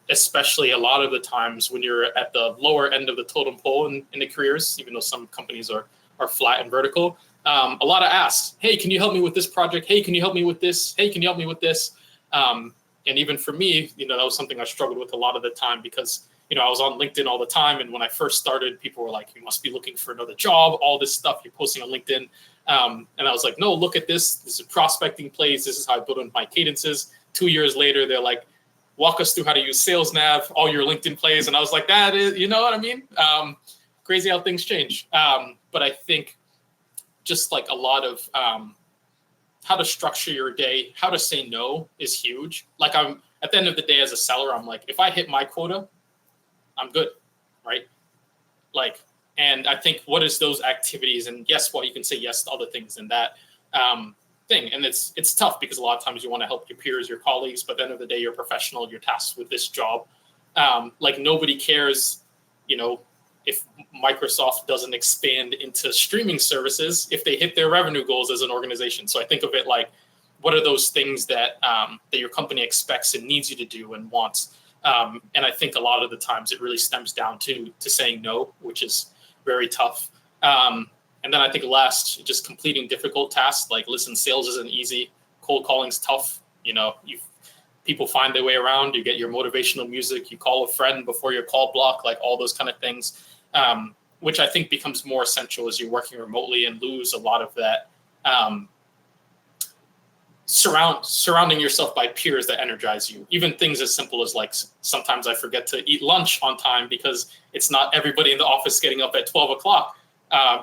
especially a lot of the times when you're at the lower end of the totem pole in the careers, even though some companies are flat and vertical. A lot of asks, hey, can you help me with this project? Hey, can you help me with this? Hey, can you help me with this? And even for me, that was something I struggled with a lot of the time because I was on LinkedIn all the time. And when I first started, people were like, you must be looking for another job, all this stuff you're posting on LinkedIn. And I was like, no, look at this. This is prospecting plays. This is how I build in my cadences. 2 years later, they're like, walk us through how to use Sales Nav, all your LinkedIn plays. And I was like, that is, you know what I mean? Crazy how things change. But I think just like a lot of how to structure your day, how to say no is huge. Like I'm at the end of the day as a seller, I'm like, if I hit my quota, I'm good, right? Like, and I think what is those activities? And yes, well, you can say yes to other things in that thing. And it's tough because a lot of times you want to help your peers, your colleagues, but at the end of the day, you're a professional, you're tasked with this job. Like nobody cares, if Microsoft doesn't expand into streaming services, if they hit their revenue goals as an organization. So I think of it like, what are those things that that your company expects and needs you to do and wants? And I think a lot of the times it really stems down to saying no, which is very tough. And then I think last, just completing difficult tasks. Like, listen, sales isn't easy. Cold calling's tough. People find their way around. You get your motivational music. You call a friend before your call block, like all those kind of things, which I think becomes more essential as you're working remotely and lose a lot of that surrounding yourself by peers that energize you. Even things as simple as like sometimes I forget to eat lunch on time because it's not everybody in the office getting up at 12 o'clock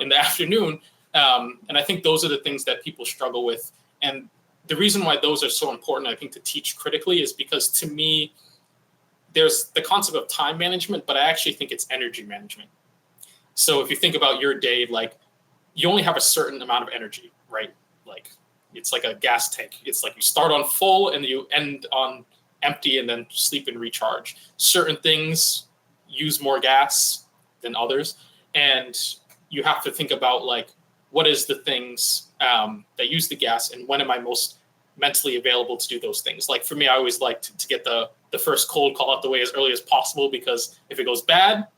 in the afternoon. And I think those are the things that people struggle with. And the reason why those are so important, I think, to teach critically is because to me, there's the concept of time management, but I actually think it's energy management. So if you think about your day, like you only have a certain amount of energy, right? Like it's like a gas tank. It's like you start on full and you end on empty and then sleep and recharge. Certain things use more gas than others. And you have to think about like, what is the things that use the gas and when am I most mentally available to do those things? Like for me, I always like to get the first cold call out the way as early as possible, because if it goes bad,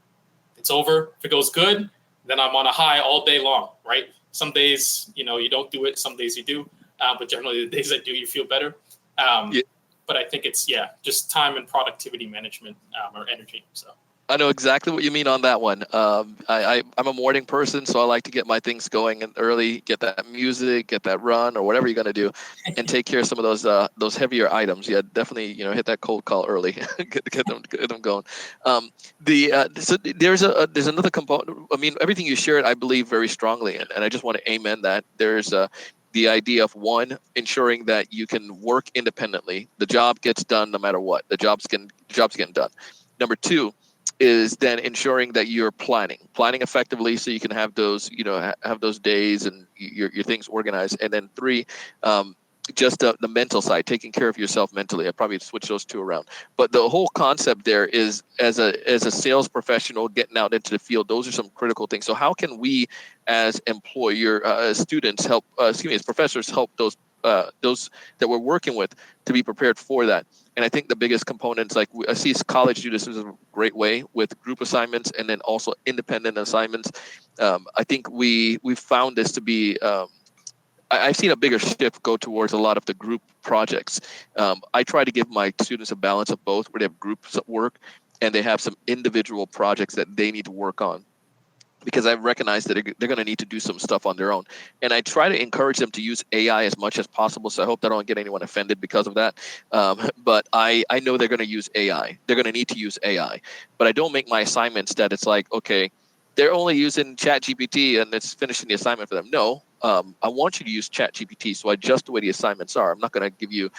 it's over. If it goes good, then I'm on a high all day long, right? Some days, you don't do it. Some days you do. But generally the days I do, you feel better. Yeah. But I think it's, just time and productivity management or energy. So. I know exactly what you mean on that one. I'm a morning person, so I like to get my things going and early, get that music, get that run, or whatever you're gonna do, and take care of some of those heavier items. Yeah, definitely, hit that cold call early, get them going. So there's another component. I mean, everything you shared, I believe very strongly, and I just want to amen that. There's the idea of one, ensuring that you can work independently. The job gets done no matter what. The job's getting done. Number two is then ensuring that you're planning effectively so you can have those have those days and your things organized. And then three, just the mental side, taking care of yourself mentally. I probably switch those two around, but the whole concept there is, as a sales professional getting out into the field, those are some critical things. So how can we as as students help, as professors help those that we're working with to be prepared for that? And I think the biggest components, like I see college do this in a great way with group assignments and then also independent assignments. I think we found this to be. I've seen a bigger shift go towards a lot of the group projects. I try to give my students a balance of both, where they have groups at work and they have some individual projects that they need to work on, because I recognize that they're going to need to do some stuff on their own. And I try to encourage them to use AI as much as possible. So I hope that I don't get anyone offended because of that. But I know they're going to use AI. They're going to need to use AI. But I don't make my assignments that it's like, okay, they're only using ChatGPT and it's finishing the assignment for them. No, I want you to use ChatGPT. So I adjust the way the assignments are. I'm not going to give you,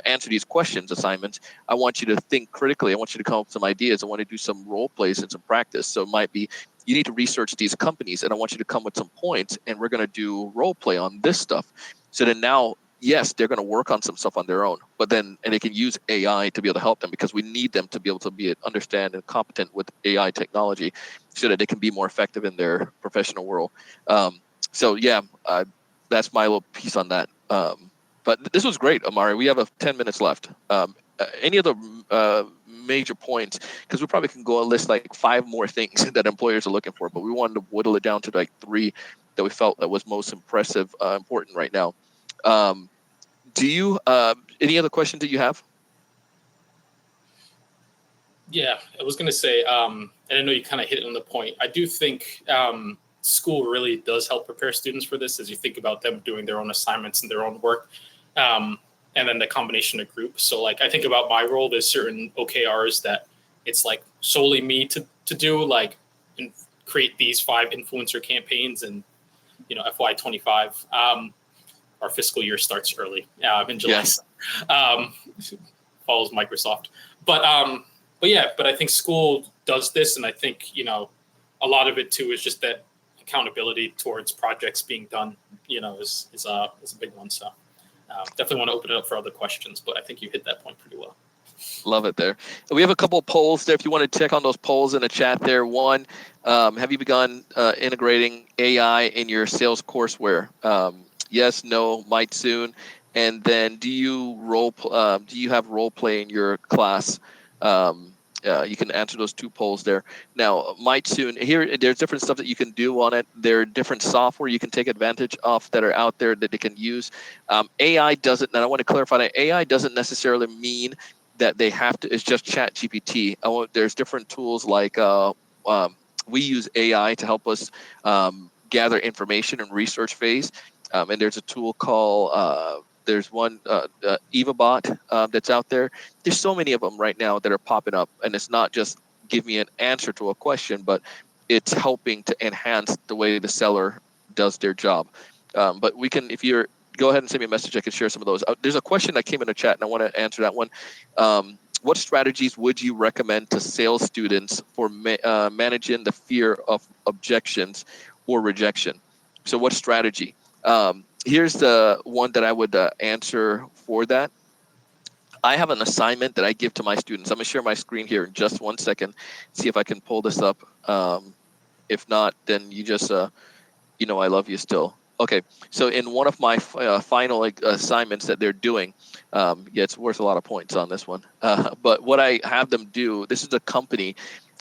answer these questions assignments. I want you to think critically. I want you to come up with some ideas. I want to do some role plays and some practice. So it might be, you need to research these companies and I want you to come with some points and we're going to do role play on this stuff. So then now, yes, they're going to work on some stuff on their own, but then, and they can use AI to be able to help them, because we need them to be able to understand and competent with AI technology so that they can be more effective in their professional world. So yeah, that's my little piece on that. But this was great, Amari. We have 10 minutes left. Any other major points? Because we probably can go and list like 5 more things that employers are looking for, but we wanted to whittle it down to like 3 that we felt that was most important right now. Do you any other questions that you have? Yeah, I was going to say, and I know you kind of hit it on the point. I do think school really does help prepare students for this, as you think about them doing their own assignments and their own work, and then the combination of groups. So like I think about my role, there's certain OKRs that it's like solely me to do, like, and create these 5 influencer campaigns, and FY25. Our fiscal year starts early in July. Yes. Follows Microsoft, but I think school does this, and I think a lot of it too is just that accountability towards projects being done. Is a big one. So definitely want to open it up for other questions, but I think you hit that point pretty well. Love it there. We have a couple of polls there. If you want to check on those polls in the chat there. One, have you begun integrating AI in your sales courseware? Yes, no, might soon. And then, do you have role play in your class? You can answer those 2 polls there. Now, might soon. Here, there's different stuff that you can do on it. There are different software you can take advantage of that are out there that they can use. AI doesn't, and I want to clarify that AI doesn't necessarily mean that they have to. It's just ChatGPT. There's different tools like we use AI to help us gather information in research phase. And there's a tool called, there's one, EvaBot that's out there. There's so many of them right now that are popping up. And it's not just give me an answer to a question, but it's helping to enhance the way the seller does their job. But we can, if you're, go ahead and send me a message. I can share some of those. There's a question that came in the chat and I want to answer that one. What strategies would you recommend to sales students for managing the fear of objections or rejection? So what strategy? Here's the one that I would answer for that. I have an assignment that I give to my students. I'm going to share my screen here in just 1 second, see if I can pull this up. If not, then you just, I love you still. Okay, so in one of my final assignments that they're doing, it's worth a lot of points on this one. But what I have them do, this is a company,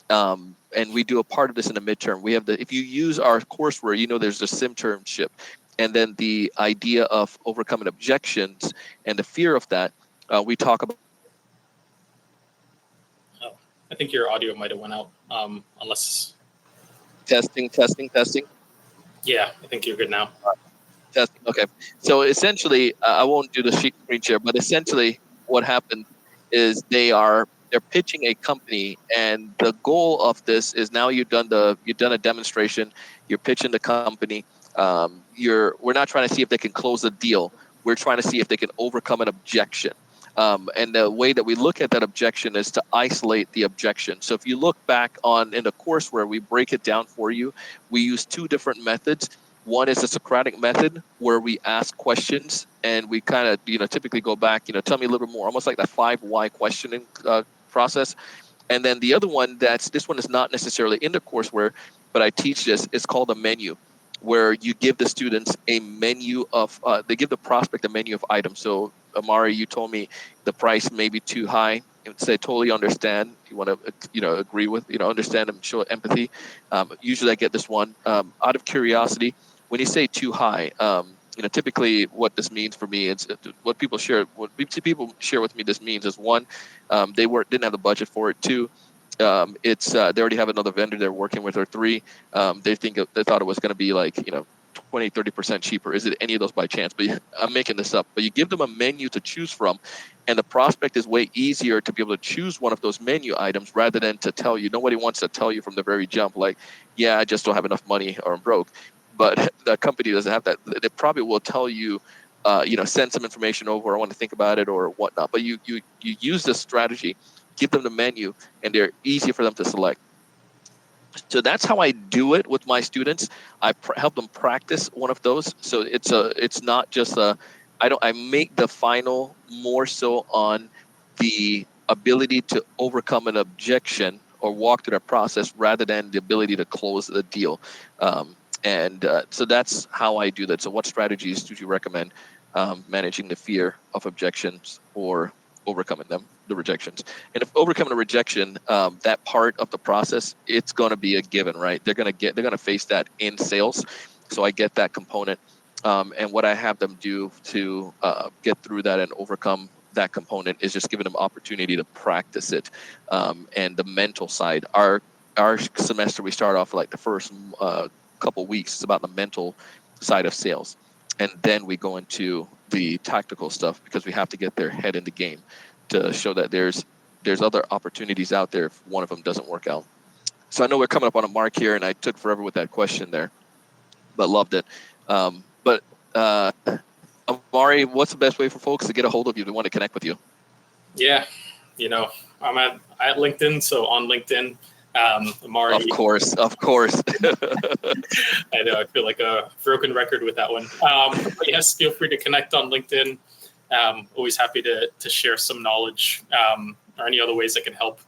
and we do a part of this in the midterm. We have if you use our courseware, there's the Simternship, and then the idea of overcoming objections and the fear of that. We talk about. I think your audio might have went out, unless. Testing. Yeah, I think you're good now. Testing. Okay. So essentially, I won't do the screen share, but essentially, what happened is they're pitching a company, and the goal of this is now you've done a demonstration, you're pitching the company. We're not trying to see if they can close the deal. We're trying to see if they can overcome an objection. And the way that we look at that objection is to isolate the objection. So if you look back in the courseware, we break it down for you. We use two different methods. One is the Socratic method, where we ask questions and we kind of, typically go back, tell me a little bit more, almost like that 5 why questioning process. And then the other one, this one is not necessarily in the courseware, but I teach this. It's called a menu, where you give the students a menu of, they give the prospect a menu of items. So Amari, you told me the price may be too high. Say totally understand. You want to, agree with, understand and show empathy. Usually I get this one out of curiosity. When you say too high, typically what this means for me is what people share with me. This means is one, they didn't have the budget for it. Two, it's they already have another vendor they're working with. Or three, they thought it was going to be like 20-30% cheaper. Is it any of those by chance? But I'm making this up. But you give them a menu to choose from, and the prospect is way easier to be able to choose one of those menu items rather than to tell you. Nobody wants to tell you from the very jump, like, yeah, I just don't have enough money or I'm broke. But the company doesn't have that. They probably will tell you, send some information over. I want to think about it or whatnot. But you use this strategy, give them the menu, and they're easy for them to select. So that's how I do it with my students. I help them practice one of those. So it's not just I make the final more so on the ability to overcome an objection or walk through that process rather than the ability to close the deal. So that's how I do that. So what strategies do you recommend managing the fear of objections or overcoming the rejections? And if overcoming a rejection, that part of the process, it's going to be a given, right? They're going to face that in sales. So I get that component. And what I have them do to get through that and overcome that component is just giving them opportunity to practice it. And the mental side, our semester, we start off like the first couple weeks, it's about the mental side of sales. And then we go into the tactical stuff because we have to get their head in the game to show that there's other opportunities out there if one of them doesn't work out. So I know we're coming up on a mark here, and I took forever with that question there, but loved it. But Amari, what's the best way for folks to get a hold of you, to want to connect with you? Yeah, I'm at LinkedIn, so on LinkedIn. Amari. Of course. I know, I feel like a broken record with that one. But yes, feel free to connect on LinkedIn. Always happy to share some knowledge or any other ways I can help.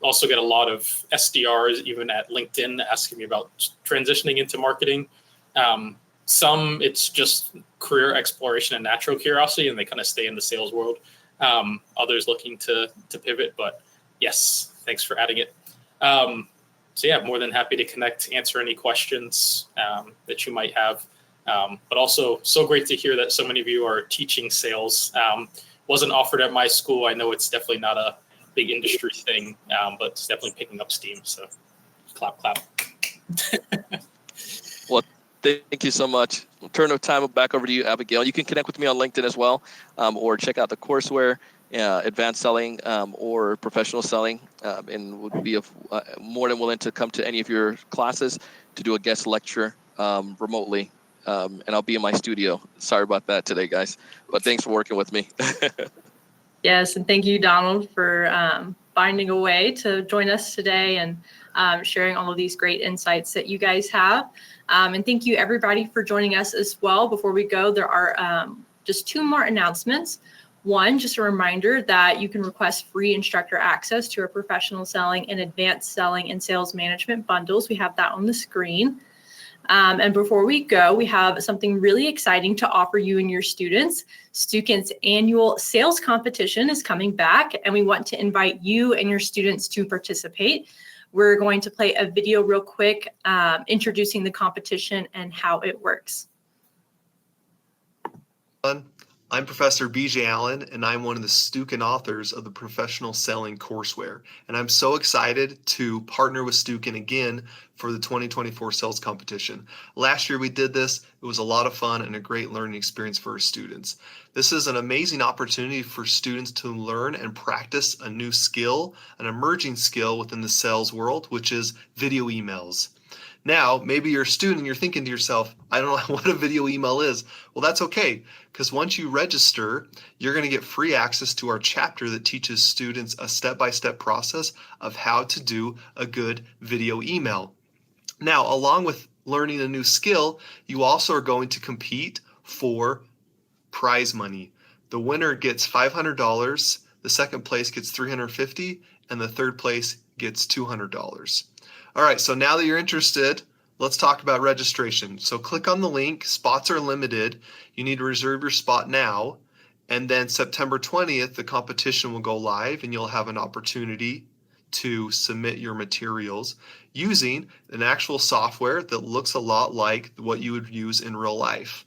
Also get a lot of SDRs, even at LinkedIn, asking me about transitioning into marketing. Some, it's just career exploration and natural curiosity, and they kind of stay in the sales world. Others looking to pivot, but yes, thanks for adding it. So yeah, more than happy to connect, answer any questions that you might have. But also so great to hear that so many of you are teaching sales. Wasn't offered at my school. I know it's definitely not a big industry thing, but it's definitely picking up steam. So clap, clap. Well, thank you so much. We'll turn the time back over to you, Abigail. You can connect with me on LinkedIn as well, or check out the courseware. Advanced selling or professional selling, and would be more than willing to come to any of your classes to do a guest lecture remotely. And I'll be in my studio. Sorry about that today, guys, but thanks for working with me. Yes, and thank you, Donald, for finding a way to join us today and sharing all of these great insights that you guys have. And thank you, everybody, for joining us as well. Before we go, there are just 2 more announcements. One, just a reminder that you can request free instructor access to our professional selling and advanced selling and sales management bundles. We have that on the screen. And before we go, we have something really exciting to offer you and your students. Stukent's annual sales competition is coming back, and we want to invite you and your students to participate. We're going to play a video real quick introducing the competition and how it works. I'm Professor BJ Allen, and I'm one of the Stukent authors of the Professional Selling courseware. And I'm so excited to partner with Stukent again for the 2024 sales competition. Last year we did this. It was a lot of fun and a great learning experience for our students. This is an amazing opportunity for students to learn and practice a new skill, an emerging skill within the sales world, which is video emails. Now, maybe you're a student and you're thinking to yourself, I don't know what a video email is. Well, that's okay, because once you register, you're going to get free access to our chapter that teaches students a step-by-step process of how to do a good video email. Now, along with learning a new skill, you also are going to compete for prize money. The winner gets $500, the second place gets $350, and the third place gets $200. All right, so now that you're interested, let's talk about registration. So click on the link. Spots are limited. You need to reserve your spot now. And then September 20th, the competition will go live and you'll have an opportunity to submit your materials using an actual software that looks a lot like what you would use in real life.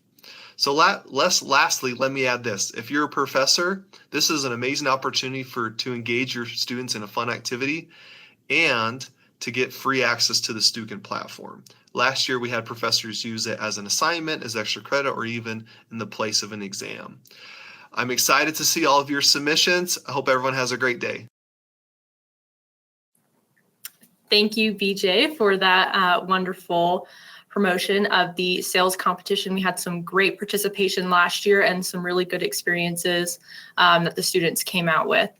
So lastly, let me add this. If you're a professor, this is an amazing opportunity to engage your students in a fun activity and to get free access to the Stukent platform. Last year, we had professors use it as an assignment, as extra credit, or even in the place of an exam. I'm excited to see all of your submissions. I hope everyone has a great day. Thank you, BJ, for that wonderful promotion of the sales competition. We had some great participation last year and some really good experiences that the students came out with.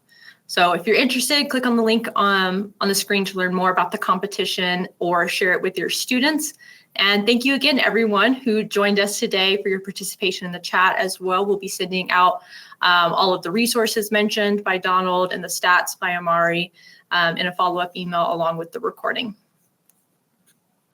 So if you're interested, click on the link on the screen to learn more about the competition or share it with your students. And thank you again, everyone who joined us today, for your participation in the chat as well. We'll be sending out all of the resources mentioned by Donald and the stats by Amari in a follow-up email along with the recording.